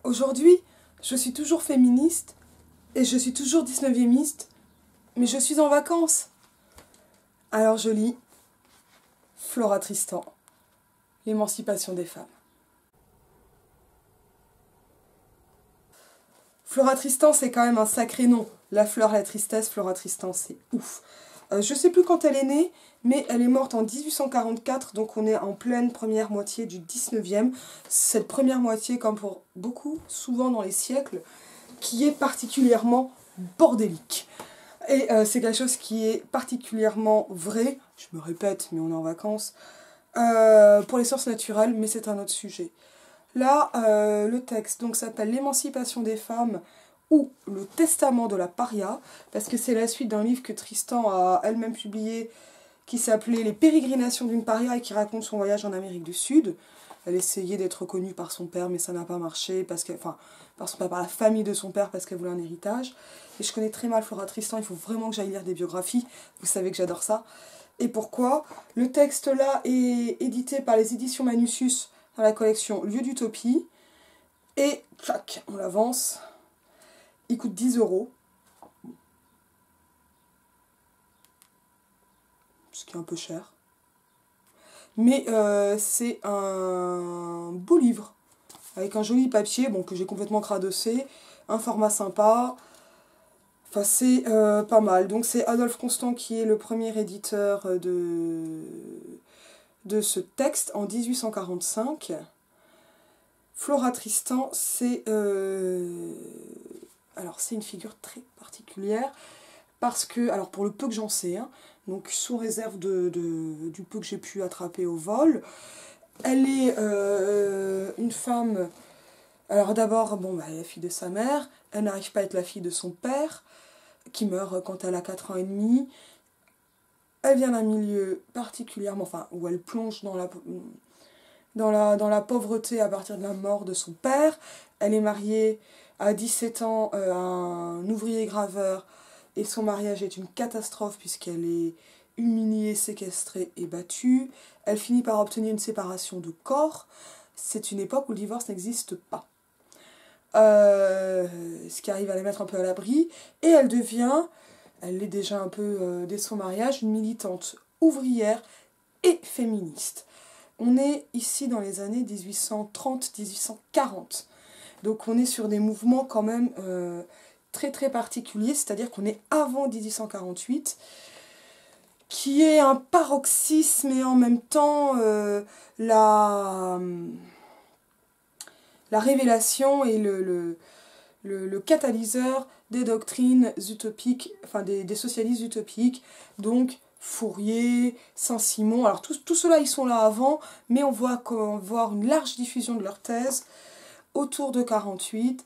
Aujourd'hui, je suis toujours féministe et je suis toujours 19e, mais je suis en vacances. Alors je lis Flora Tristan, L'émancipation des femmes. Flora Tristan, c'est quand même un sacré nom. La fleur, la tristesse, Flora Tristan, c'est ouf. Je sais plus quand elle est née, mais elle est morte en 1844, donc on est en pleine première moitié du 19e. Cette première moitié, comme pour beaucoup, souvent dans les siècles, qui est particulièrement bordélique. Et c'est quelque chose qui est particulièrement vrai, je me répète, mais on est en vacances, pour les sciences naturelles, mais c'est un autre sujet. Là, le texte donc s'appelle L'émancipation des femmes ou le testament de la paria, parce que c'est la suite d'un livre que Tristan a elle-même publié qui s'appelait Les pérégrinations d'une paria et qui raconte son voyage en Amérique du Sud. Elle essayait d'être reconnue par son père, mais ça n'a pas marché, parce que, enfin, par son père, par la famille de son père, parce qu'elle voulait un héritage. Et je connais très mal Flora Tristan, il faut vraiment que j'aille lire des biographies, vous savez que j'adore ça. Et pourquoi? Le texte là est édité par les éditions Manussus dans la collection Lieu d'Utopie. Et, tchac, on l'avance. Il coûte 10 €. Ce qui est un peu cher. Mais c'est un beau livre. Avec un joli papier, bon, que j'ai complètement cradossé. Un format sympa. Enfin, c'est pas mal. Donc c'est Adolphe Constant qui est le premier éditeur de ce texte en 1845. Flora Tristan, c'est alors c'est une figure très particulière parce que, alors pour le peu que j'en sais, hein, donc sous réserve du peu que j'ai pu attraper au vol, elle est une femme. Alors d'abord, bon, bah, elle est la fille de sa mère, elle n'arrive pas à être la fille de son père, qui meurt quand elle a 4 ans et demi. Elle vient d'un milieu particulièrement, enfin, où elle plonge dans la pauvreté à partir de la mort de son père. Elle est mariée à 17 ans à un ouvrier graveur et son mariage est une catastrophe puisqu'elle est humiliée, séquestrée et battue. Elle finit par obtenir une séparation de corps. C'est une époque où le divorce n'existe pas. Ce qui arrive à les mettre un peu à l'abri. Et elle l'est déjà un peu dès son mariage, une militante ouvrière et féministe. On est ici dans les années 1830-1840. Donc on est sur des mouvements quand même très très particuliers, c'est-à-dire qu'on est avant 1848, qui est un paroxysme et en même temps la révélation et le catalyseur des doctrines utopiques, enfin des socialistes utopiques, donc Fourier, Saint-Simon. Alors tout cela, ils sont là avant, mais on voit voir une large diffusion de leurs thèses autour de 48,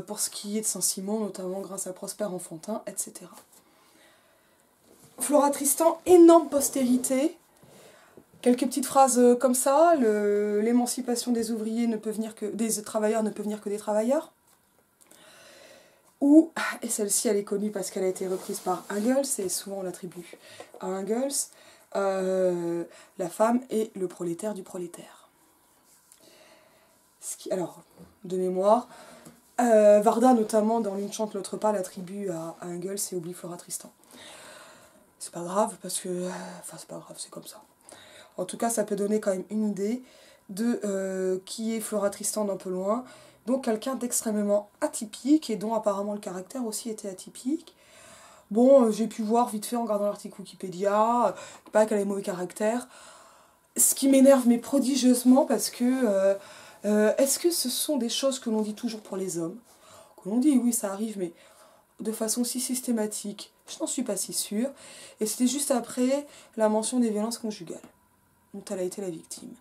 pour ce qui est de Saint-Simon, notamment grâce à Prosper Enfantin, etc. Flora Tristan, énorme postérité. Quelques petites phrases comme ça, l'émancipation des ouvriers ne peut venir que des travailleurs ne peut venir que des travailleurs. Ou, et celle-ci elle est connue parce qu'elle a été reprise par Engels, et souvent on l'attribue à Engels, la femme est le prolétaire du prolétaire. Alors, de mémoire, Varda notamment dans L'une chante l'autre pas l'attribue à Engels et oublie Flora Tristan. C'est pas grave parce que, enfin c'est pas grave, c'est comme ça. En tout cas, ça peut donner quand même une idée de qui est Flora Tristan d'un peu loin. Donc quelqu'un d'extrêmement atypique et dont apparemment le caractère aussi était atypique. Bon, j'ai pu voir vite fait en regardant l'article Wikipédia, pas qu'elle ait mauvais caractère. Ce qui m'énerve mais prodigieusement parce que est-ce que ce sont des choses que l'on dit toujours pour les hommes? Que l'on dit oui ça arrive mais de façon si systématique, je n'en suis pas si sûre. Et c'était juste après la mention des violences conjugales dont elle a été la victime.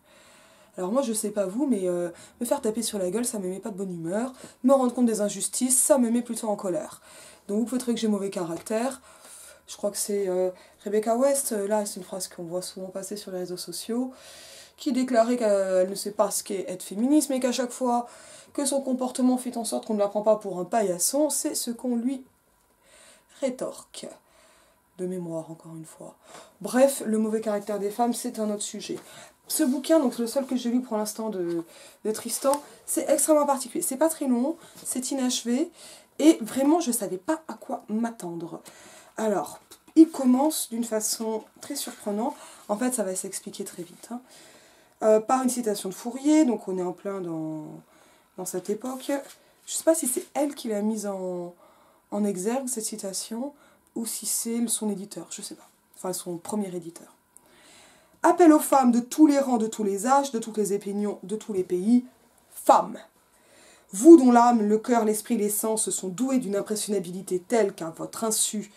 Alors moi je sais pas vous, mais me faire taper sur la gueule ça me met pas de bonne humeur, me rendre compte des injustices ça me met plutôt en colère. Donc vous pouvez trouver que j'ai mauvais caractère, je crois que c'est Rebecca West, là c'est une phrase qu'on voit souvent passer sur les réseaux sociaux, qui déclarait qu'elle ne sait pas ce qu'est être féministe, mais qu'à chaque fois que son comportement fait en sorte qu'on ne la prend pas pour un paillasson, c'est ce qu'on lui rétorque. De mémoire, encore une fois. Bref, le mauvais caractère des femmes, c'est un autre sujet. ce bouquin, donc le seul que j'ai lu pour l'instant de Tristan, c'est extrêmement particulier. C'est pas très long, c'est inachevé, et vraiment je savais pas à quoi m'attendre. Alors, il commence d'une façon très surprenante, en fait ça va s'expliquer très vite, hein. Par une citation de Fourier, donc on est en plein dans cette époque. Je sais pas si c'est elle qui l'a mise en exergue, cette citation, ou si c'est son éditeur, je sais pas. Enfin, son premier éditeur. Appel aux femmes de tous les rangs, de tous les âges, de toutes les opinions, de tous les pays. Femmes, vous dont l'âme, le cœur, l'esprit, les sens sont doués d'une impressionnabilité telle qu'à votre insu,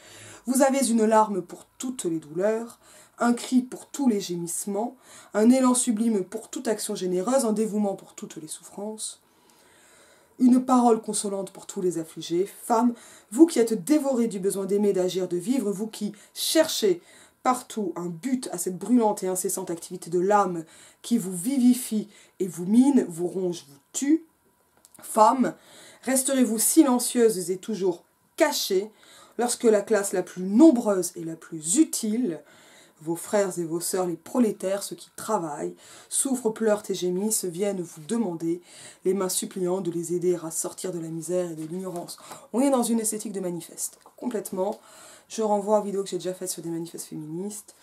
vous avez une larme pour toutes les douleurs, un cri pour tous les gémissements, un élan sublime pour toute action généreuse, un dévouement pour toutes les souffrances, une parole consolante pour tous les affligés. Femmes, vous qui êtes dévorés du besoin d'aimer, d'agir, de vivre, vous qui cherchez partout un but à cette brûlante et incessante activité de l'âme qui vous vivifie et vous mine, vous ronge, vous tue. Femmes, resterez-vous silencieuses et toujours cachées lorsque la classe la plus nombreuse et la plus utile, vos frères et vos sœurs, les prolétaires, ceux qui travaillent, souffrent, pleurent et gémissent, viennent vous demander, les mains suppliantes, de les aider à sortir de la misère et de l'ignorance. On est dans une esthétique de manifeste, complètement. Je renvoie aux vidéos que j'ai déjà faites sur des manifestes féministes,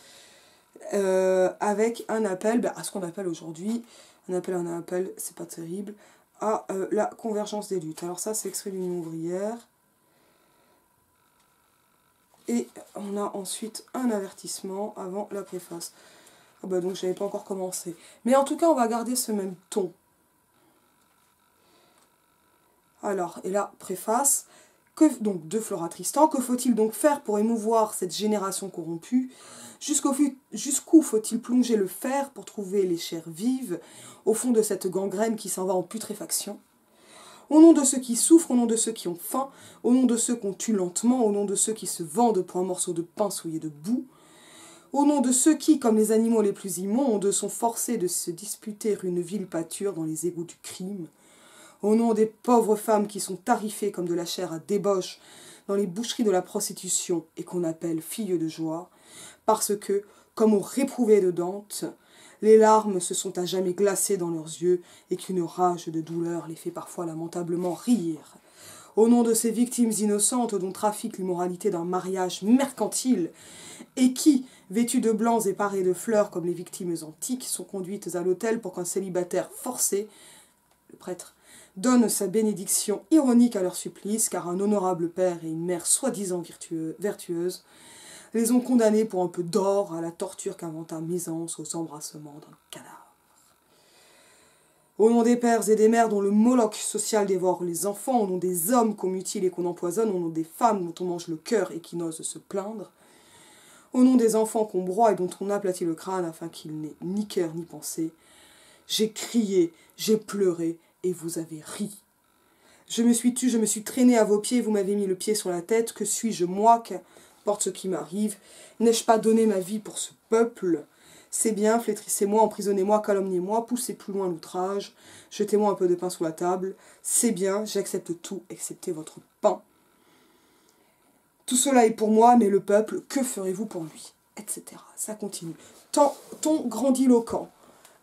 avec un appel à ce qu'on appelle aujourd'hui, un appel, c'est pas terrible, à la convergence des luttes. Alors ça, c'est extrait d'une ouvrière. Et on a ensuite un avertissement avant la préface. Ah bah donc j'avais pas encore commencé. Mais en tout cas, on va garder ce même ton. Alors, et là, préface. Donc de Flora Tristan, que faut-il donc faire pour émouvoir cette génération corrompue? Jusqu'où faut-il plonger le fer pour trouver les chairs vives au fond de cette gangrène qui s'en va en putréfaction? Au nom de ceux qui souffrent, au nom de ceux qui ont faim, au nom de ceux qu'on tue lentement, au nom de ceux qui se vendent pour un morceau de pain souillé de boue, au nom de ceux qui, comme les animaux les plus immondes, sont forcés de se disputer une vile pâture dans les égouts du crime, au nom des pauvres femmes qui sont tarifées comme de la chair à débauche dans les boucheries de la prostitution et qu'on appelle filles de joie, parce que, comme aux réprouvés de Dante, les larmes se sont à jamais glacées dans leurs yeux et qu'une rage de douleur les fait parfois lamentablement rire. Au nom de ces victimes innocentes dont trafique l'immoralité d'un mariage mercantile et qui, vêtues de blancs et parées de fleurs comme les victimes antiques, sont conduites à l'autel pour qu'un célibataire forcé, le prêtre, donne sa bénédiction ironique à leur supplice, car un honorable père et une mère soi-disant vertueuse les ont condamnés pour un peu d'or à la torture qu'inventa Misance aux embrassements d'un cadavre. Au nom des pères et des mères dont le Moloch social dévore les enfants, au nom des hommes qu'on mutile et qu'on empoisonne, au nom des femmes dont on mange le cœur et qui n'osent se plaindre, au nom des enfants qu'on broie et dont on aplatit le crâne afin qu'ils n'aient ni cœur ni pensée, j'ai crié, j'ai pleuré, et vous avez ri. Je me suis tue, je me suis traîné à vos pieds, vous m'avez mis le pied sur la tête, que suis-je moi, qu'importe ce qui m'arrive, n'ai-je pas donné ma vie pour ce peuple? C'est bien, flétrissez-moi, emprisonnez-moi, calomniez-moi, poussez plus loin l'outrage, jetez-moi un peu de pain sous la table, c'est bien, j'accepte tout, excepté votre pain. Tout cela est pour moi, mais le peuple, que ferez-vous pour lui? Etc. Ça continue. Ton grandiloquent,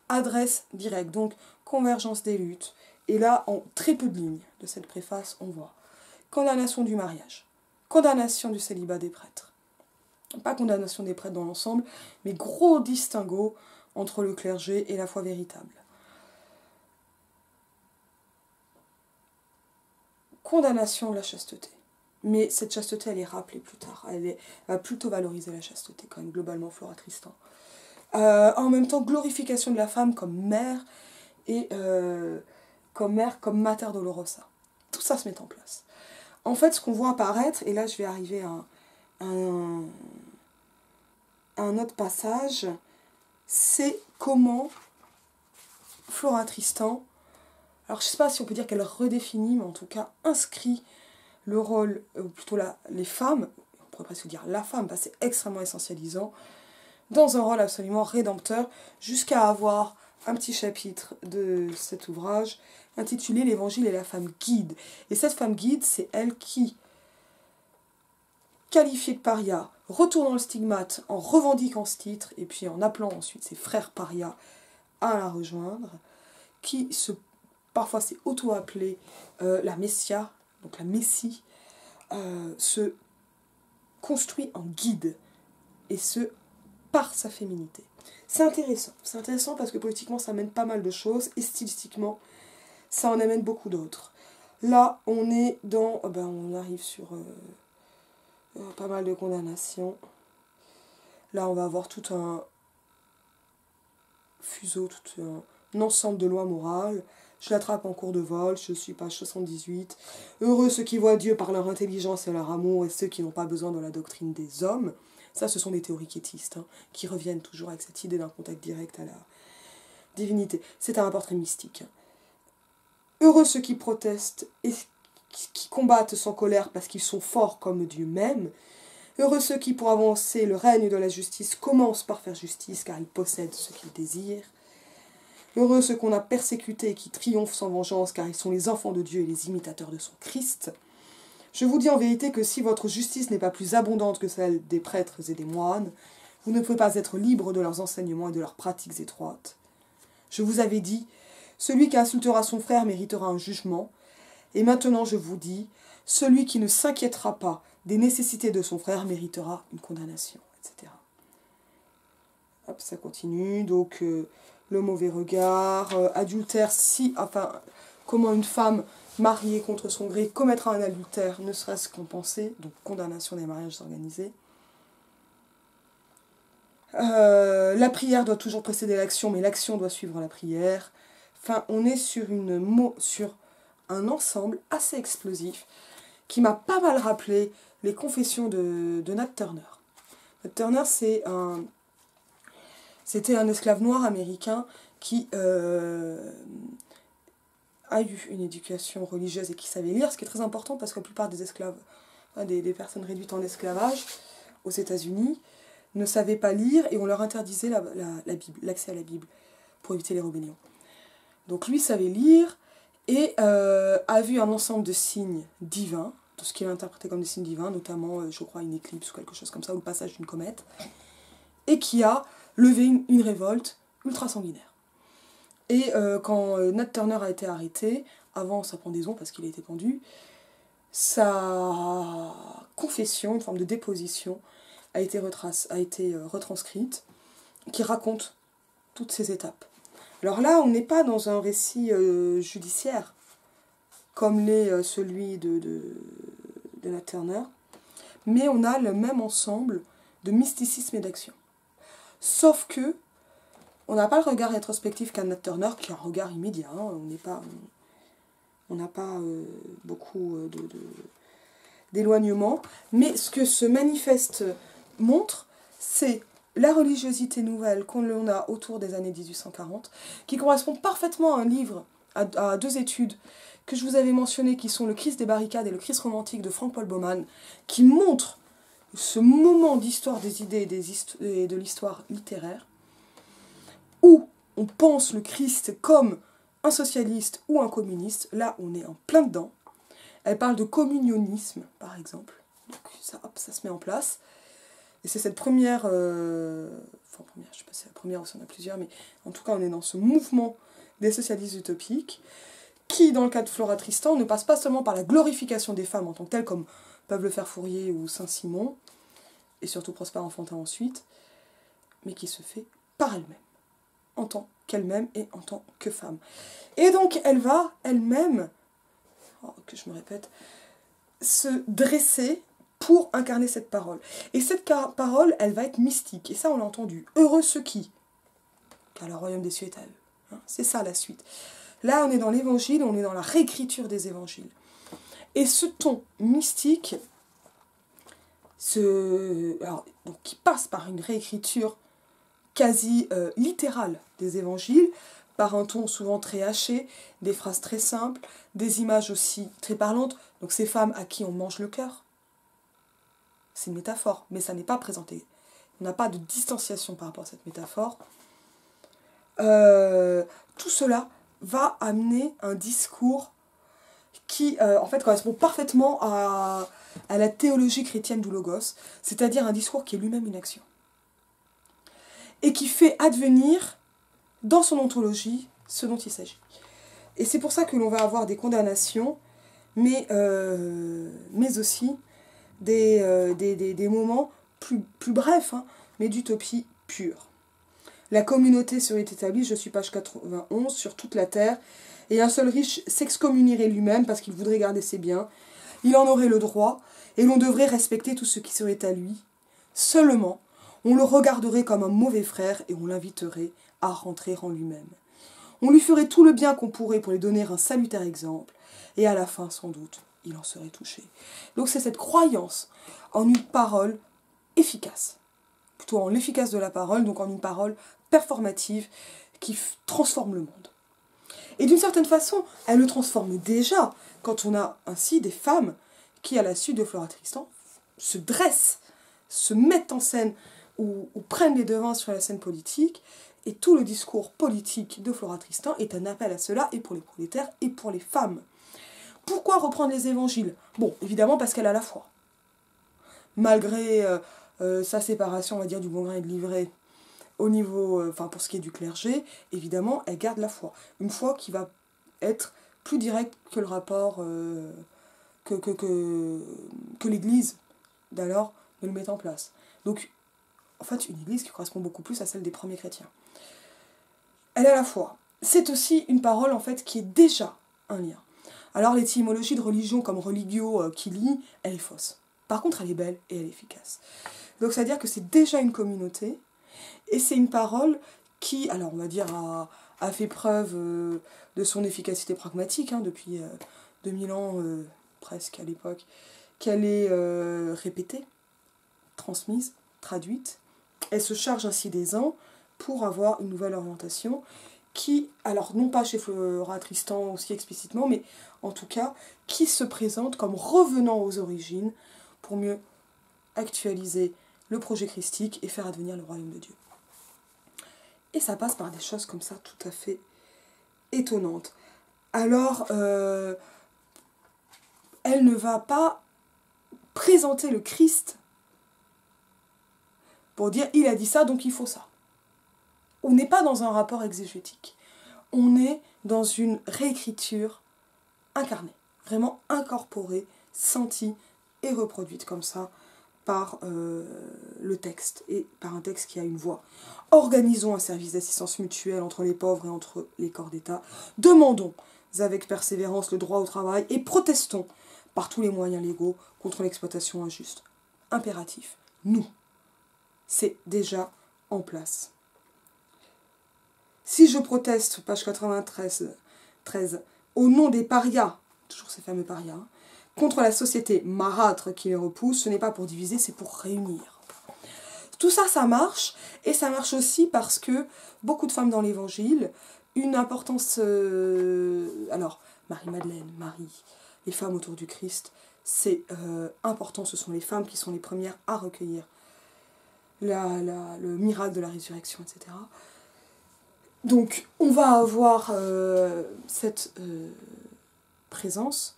adresse directe, donc convergence des luttes. Et là, en très peu de lignes de cette préface, on voit condamnation du mariage, condamnation du célibat des prêtres. Pas condamnation des prêtres dans l'ensemble, mais gros distinguo entre le clergé et la foi véritable. Condamnation de la chasteté. Mais cette chasteté, elle est rappelée plus tard. Elle va plutôt valoriser la chasteté, quand même, globalement, Flora Tristan. En même temps, glorification de la femme comme mère et comme Mater Dolorosa. Tout ça se met en place. En fait, ce qu'on voit apparaître, et là je vais arriver à un autre passage, c'est comment Flora Tristan, alors je ne sais pas si on peut dire qu'elle redéfinit, mais en tout cas inscrit le rôle, ou plutôt les femmes, on pourrait presque dire la femme, parce que c'est extrêmement essentialisant, dans un rôle absolument rédempteur, jusqu'à avoir un petit chapitre de cet ouvrage intitulé L'Évangile et la femme guide. Et cette femme guide, c'est elle qui, qualifiée de paria, retournant le stigmate en revendiquant ce titre, et puis en appelant ensuite ses frères parias à la rejoindre, qui parfois s'est auto-appelée la Messia, donc la Messie, se construit en guide, et ce, par sa féminité. C'est intéressant parce que politiquement ça amène pas mal de choses, et stylistiquement ça en amène beaucoup d'autres. Là, on est dans... on arrive sur pas mal de condamnations. Là, on va avoir tout un fuseau, tout un ensemble de lois morales. Je l'attrape en cours de vol, je suis page 78. Heureux ceux qui voient Dieu par leur intelligence et leur amour, et ceux qui n'ont pas besoin de la doctrine des hommes. Ça, ce sont des théories quiétistes, qui reviennent toujours avec cette idée d'un contact direct à la divinité. C'est un portrait mystique. Heureux ceux qui protestent et qui combattent sans colère parce qu'ils sont forts comme Dieu même. Heureux ceux qui, pour avancer le règne de la justice, commencent par faire justice car ils possèdent ce qu'ils désirent. Heureux ceux qu'on a persécutés et qui triomphent sans vengeance car ils sont les enfants de Dieu et les imitateurs de son Christ. Je vous dis en vérité que si votre justice n'est pas plus abondante que celle des prêtres et des moines, vous ne pouvez pas être libre de leurs enseignements et de leurs pratiques étroites. Je vous avais dit, celui qui insultera son frère méritera un jugement, et maintenant je vous dis, celui qui ne s'inquiétera pas des nécessités de son frère méritera une condamnation, etc. Hop, ça continue, donc le mauvais regard, adultère, comment une femme mariée contre son gré commettra un adultère, ne serait-ce qu'en pensée, donc condamnation des mariages organisés. La prière doit toujours précéder l'action, mais l'action doit suivre la prière. Enfin, on est sur un ensemble assez explosif qui m'a pas mal rappelé les confessions de Nat Turner. Nat Turner, c'était un esclave noir américain qui a eu une éducation religieuse et qui savait lire, ce qui est très important parce que la plupart des esclaves, des personnes réduites en esclavage aux États-Unis, ne savaient pas lire et on leur interdisait la Bible, l'accès à la Bible, pour éviter les rébellions. Donc lui savait lire et a vu un ensemble de signes divins, tout ce qu'il a interprété comme des signes divins, notamment, je crois, une éclipse ou quelque chose comme ça, ou le passage d'une comète, et qui a levé une révolte ultra sanguinaire. Et quand Nat Turner a été arrêté, avant sa pendaison, parce qu'il a été pendu, sa confession, une forme de déposition, a été retranscrite, qui raconte toutes ces étapes. Alors là, on n'est pas dans un récit judiciaire, comme l'est celui de Nat Turner, mais on a le même ensemble de mysticisme et d'action. Sauf que, on n'a pas le regard rétrospectif qu'a Nat Turner, qui a un regard immédiat, on n'a pas beaucoup d'éloignement, mais ce que ce manifeste montre, c'est la religiosité nouvelle qu'on a autour des années 1840, qui correspond parfaitement à un livre, à deux études que je vous avais mentionnées, qui sont Le Christ des barricades et Le Christ romantique de Frank-Paul Baumann, qui montrent ce moment d'histoire des idées et de l'histoire littéraire, où on pense le Christ comme un socialiste ou un communiste. Là, on est en plein dedans. Elle parle de communionisme, par exemple. Donc ça se met en place. Et c'est cette première, je sais pas si c'est la première ou si on a plusieurs, mais en tout cas on est dans ce mouvement des socialistes utopiques, qui dans le cas de Flora Tristan ne passe pas seulement par la glorification des femmes en tant que telles, comme peuvent le faire Fourier ou Saint-Simon, et surtout Prosper Enfantin ensuite, mais qui se fait par elle-même, en tant qu'elle-même et en tant que femme. Et donc elle va elle-même, que je me répète, se dresser pour incarner cette parole. Et cette parole, elle va être mystique. Et ça, on l'a entendu. Heureux ceux qui, car le royaume des cieux est à eux. C'est ça la suite. Là, on est dans l'évangile, on est dans la réécriture des évangiles. Et ce ton mystique, qui passe par une réécriture quasi littérale des évangiles, par un ton souvent très haché, des phrases très simples, des images aussi très parlantes. Donc ces femmes à qui on mange le cœur, c'est une métaphore, mais ça n'est pas présenté. On n'a pas de distanciation par rapport à cette métaphore. Tout cela va amener un discours qui, en fait, correspond parfaitement à la théologie chrétienne du Logos, c'est-à-dire un discours qui est lui-même une action. Et qui fait advenir dans son ontologie ce dont il s'agit. Et c'est pour ça que l'on va avoir des condamnations, mais aussi des moments plus brefs, hein, mais d'utopie pure. La communauté serait établie, je suis page 91, sur toute la terre, et un seul riche s'excommunierait lui-même parce qu'il voudrait garder ses biens. Il en aurait le droit, et l'on devrait respecter tout ce qui serait à lui. Seulement, on le regarderait comme un mauvais frère et on l'inviterait à rentrer en lui-même. On lui ferait tout le bien qu'on pourrait pour lui donner un salutaire exemple, et à la fin, sans doute, il en serait touché. Donc c'est cette croyance en une parole efficace, plutôt en l'efficace de la parole, donc en une parole performative qui transforme le monde. Et d'une certaine façon, elle le transforme déjà quand on a ainsi des femmes qui, à la suite de Flora Tristan, se dressent, se mettent en scène ou prennent les devants sur la scène politique. Et tout le discours politique de Flora Tristan est un appel à cela, et pour les prolétaires, et pour les femmes. Pourquoi reprendre les évangiles? Bon, évidemment parce qu'elle a la foi. Malgré sa séparation, on va dire, du bon grain et de l'ivraie, au niveau, pour ce qui est du clergé, évidemment, elle garde la foi. Une foi qui va être plus directe que le rapport que l'Église d'alors ne le met en place. Donc, en fait, une Église qui correspond beaucoup plus à celle des premiers chrétiens. Elle a la foi. C'est aussi une parole, en fait, qui est déjà un lien. Alors, l'étymologie de religion comme religio qui lie, elle est fausse. Par contre, elle est belle et elle est efficace. Donc, c'est-à-dire que c'est déjà une communauté, et c'est une parole qui, alors on va dire, a fait preuve de son efficacité pragmatique, hein, depuis 2000 ans, presque à l'époque, qu'elle est répétée, transmise, traduite. Elle se charge ainsi des uns pour avoir une nouvelle orientation qui, alors non pas chez Flora Tristan aussi explicitement, mais en tout cas, qui se présente comme revenant aux origines pour mieux actualiser le projet christique et faire advenir le royaume de Dieu. Et ça passe par des choses comme ça tout à fait étonnantes. Alors, elle ne va pas présenter le Christ pour dire il a dit ça donc il faut ça. On n'est pas dans un rapport exégétique. On est dans une réécriture incarnée, vraiment incorporée, sentie et reproduite comme ça par le texte et par un texte qui a une voix. Organisons un service d'assistance mutuelle entre les pauvres et entre les corps d'État. Demandons avec persévérance le droit au travail et protestons par tous les moyens légaux contre l'exploitation injuste. Impératif. Nous. C'est déjà en place. Si je proteste, page 93, au nom des parias, toujours ces fameux parias, contre la société marâtre qui les repousse, ce n'est pas pour diviser, c'est pour réunir. Tout ça, ça marche, et ça marche aussi parce que beaucoup de femmes dans l'Évangile, une importance... alors, Marie-Madeleine, Marie, les femmes autour du Christ, c'est important, ce sont les femmes qui sont les premières à recueillir le miracle de la résurrection, etc. Donc, on va avoir cette présence,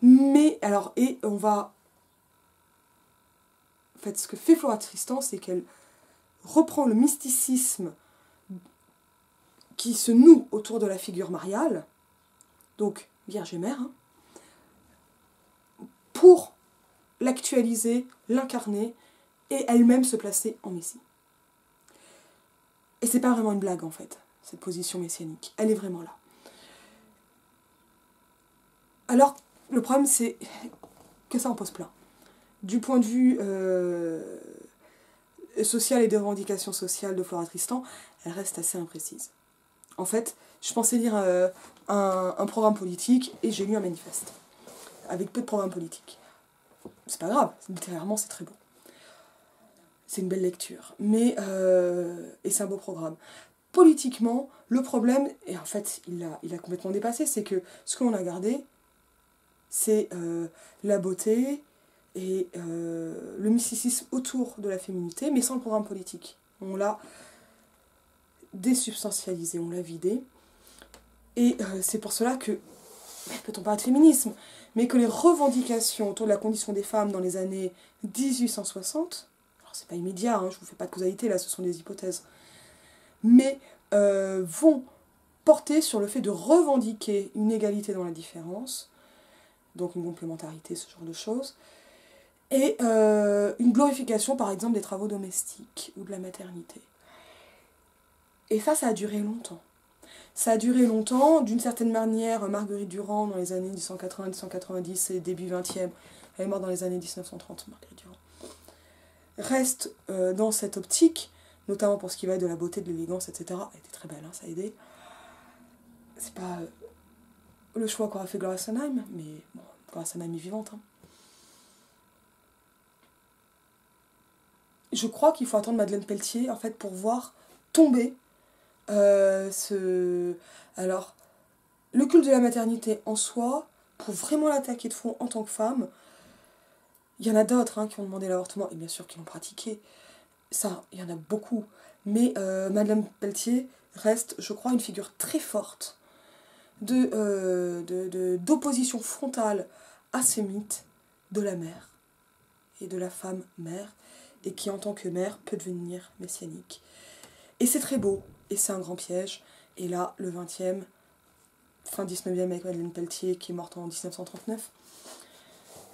mais, alors, et on va... En fait, ce que fait Flora Tristan, c'est qu'elle reprend le mysticisme qui se noue autour de la figure mariale, donc Vierge et Mère, hein, pour l'actualiser, l'incarner, et elle-même se placer en Messie. Et c'est pas vraiment une blague, en fait, cette position messianique. Elle est vraiment là. Alors, le problème, c'est que ça en pose plein. Du point de vue social et des revendications sociales de Flora Tristan, elle reste assez imprécise. En fait, je pensais lire un programme politique et j'ai lu un manifeste, avec peu de programme politique. C'est pas grave, littérairement c'est très beau. C'est une belle lecture, mais et c'est un beau programme. Politiquement, le problème, et en fait il a complètement dépassé, c'est que ce que l'on a gardé, c'est la beauté et le mysticisme autour de la féminité, mais sans le programme politique. On l'a désubstantialisé, on l'a vidé. Et c'est pour cela que, peut-on parler de féminisme, mais que les revendications autour de la condition des femmes dans les années 1860, alors c'est pas immédiat, hein, je vous fais pas de causalité, là ce sont des hypothèses, mais vont porter sur le fait de revendiquer une égalité dans la différence, donc une complémentarité, ce genre de choses, et une glorification par exemple des travaux domestiques ou de la maternité. Et ça a duré longtemps. Ça a duré longtemps, d'une certaine manière, Marguerite Durand, dans les années 1880-1890 et début 20e, elle est morte dans les années 1930, Marguerite Durand, reste dans cette optique, notamment pour ce qui va être de la beauté, de l'élégance, etc. Elle était très belle, hein, ça a aidé. C'est pas le choix qu'aura fait Gloria Steinem, mais bon, Gloria Steinem est vivante. Hein. Je crois qu'il faut attendre Madeleine Pelletier, en fait, pour voir tomber Alors, le culte de la maternité en soi, pour vraiment l'attaquer de front en tant que femme, il y en a d'autres hein, qui ont demandé l'avortement, et bien sûr qui l'ont pratiqué. Ça, il y en a beaucoup. Mais Madeleine Pelletier reste, je crois, une figure très forte d'opposition frontale à ce mythe de la mère et de la femme mère, et qui en tant que mère peut devenir messianique. Et c'est très beau, et c'est un grand piège. Et là, le 20e, fin 19e avec Madeleine Pelletier, qui est morte en 1939.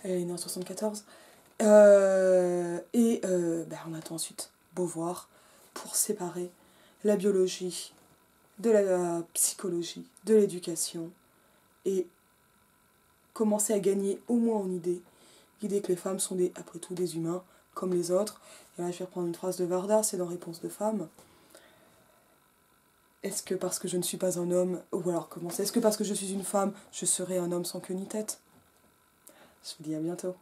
Elle est née en 1974. On attend ensuite Beauvoir pour séparer la biologie de la psychologie, de l'éducation, et commencer à gagner au moins en idée, l'idée que les femmes sont après tout des humains, comme les autres. Et là, je vais reprendre une phrase de Varda, c'est dans Réponse de femme. Est-ce que parce que je ne suis pas un homme, ou alors comment c'est, est-ce que parce que je suis une femme, je serai un homme sans queue ni tête ? Je vous dis à bientôt.